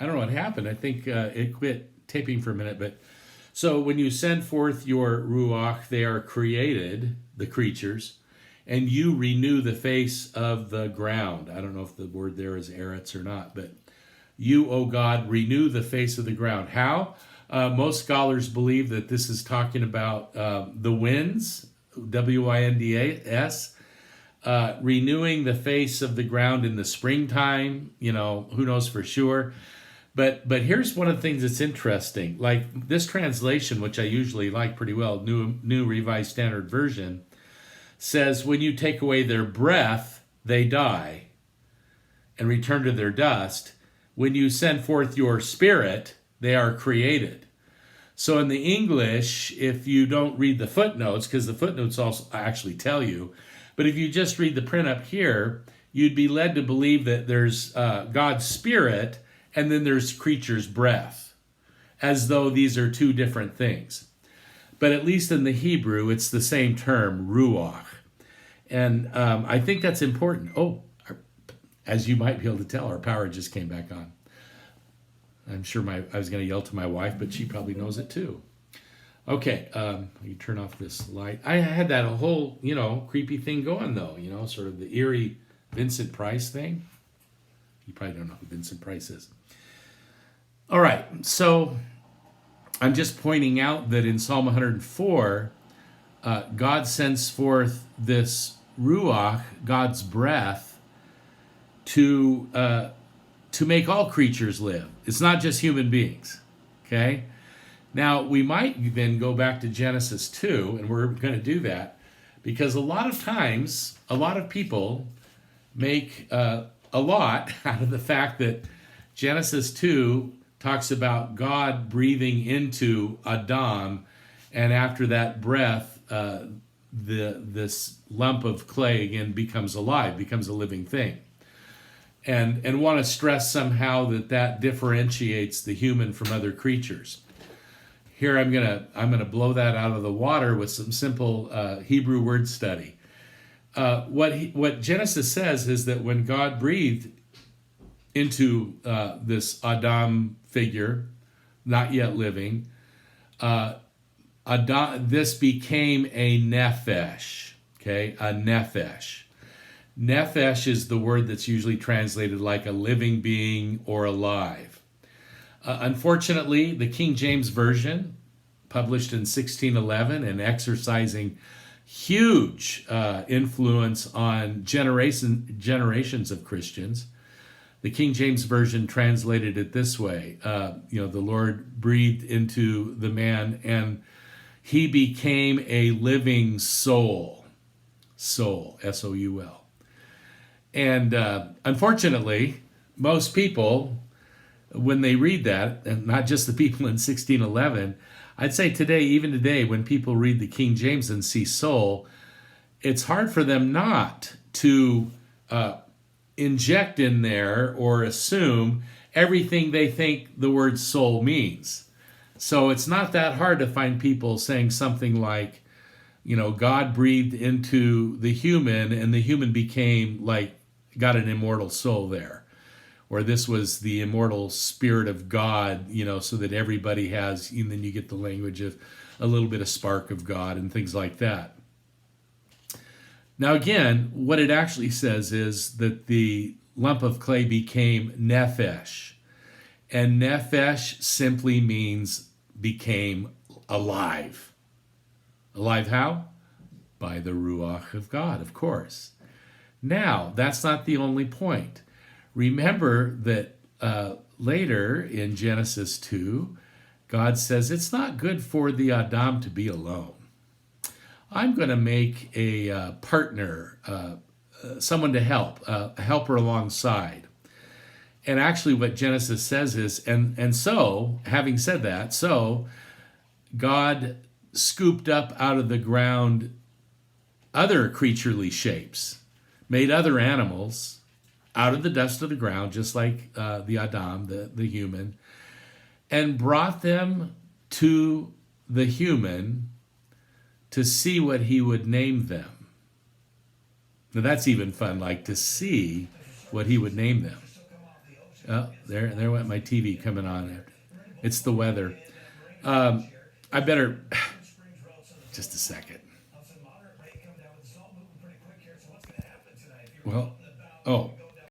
I don't know what happened. I think it quit taping for a minute. But so when you send forth your ruach, they are created, the creatures, and you renew the face of the ground. I don't know if the word there is eretz or not, but you, O God, renew the face of the ground. How? Most scholars believe that this is talking about the winds, winds, renewing the face of the ground in the springtime. Who knows for sure. But here's one of the things that's interesting. Like this translation, which I usually like pretty well, New Revised Standard Version, says when you take away their breath, they die and return to their dust. When you send forth your spirit, they are created. So in the English, if you don't read the footnotes, because the footnotes also actually tell you, but if you just read the print up here, you'd be led to believe that there's God's spirit and then there's creature's breath, as though these are two different things. But at least in the Hebrew, it's the same term, ruach. And I think that's important. Oh, as you might be able to tell, our power just came back on. I'm sure I was going to yell to my wife, but she probably knows it too. Okay, you turn off this light. I had that whole, creepy thing going though, sort of the eerie Vincent Price thing. You probably don't know who Vincent Price is. All right, so I'm just pointing out that in Psalm 104, God sends forth this ruach, God's breath, to make all creatures live. It's not just human beings, okay? Now, we might then go back to Genesis 2, and we're going to do that, because a lot of times, a lot of people make a lot out of the fact that Genesis 2 talks about God breathing into Adam, and after that breath, this lump of clay again becomes alive, becomes a living thing. And want to stress somehow that differentiates the human from other creatures. Here I'm gonna blow that out of the water with some simple Hebrew word study. What Genesis says is that when God breathed into this Adam figure, not yet living, this became a nephesh. Okay, a nephesh. Nephesh is the word that's usually translated like a living being or alive. Unfortunately, the King James Version, published in 1611 and exercising huge influence on generations of Christians, the King James Version translated it this way. The Lord breathed into the man and he became a living soul. Soul, S-O-U-L. And unfortunately, most people, when they read that, and not just the people in 1611, I'd say even today, when people read the King James and see soul, it's hard for them not to inject in there or assume everything they think the word soul means. So it's not that hard to find people saying something like, God breathed into the human and the human became got an immortal soul there. Or this was the immortal spirit of God, so that everybody has, and then you get the language of a little bit of spark of God and things like that. Now again, what it actually says is that the lump of clay became nephesh. And nephesh simply means became alive. Alive how? By the Ruach of God, of course. Now, that's not the only point. Remember that later in Genesis 2, God says, it's not good for the Adam to be alone. I'm going to make a partner, someone to help, a helper alongside. And actually what Genesis says is, and so, having said that, so God scooped up out of the ground other creaturely shapes, made other animals out of the dust of the ground, just like the Adam, the human, and brought them to the human to see what he would name them. Now that's even fun, like to see what he would name them. Oh, there went my TV coming on. It's the weather. I better just a second. Well, oh,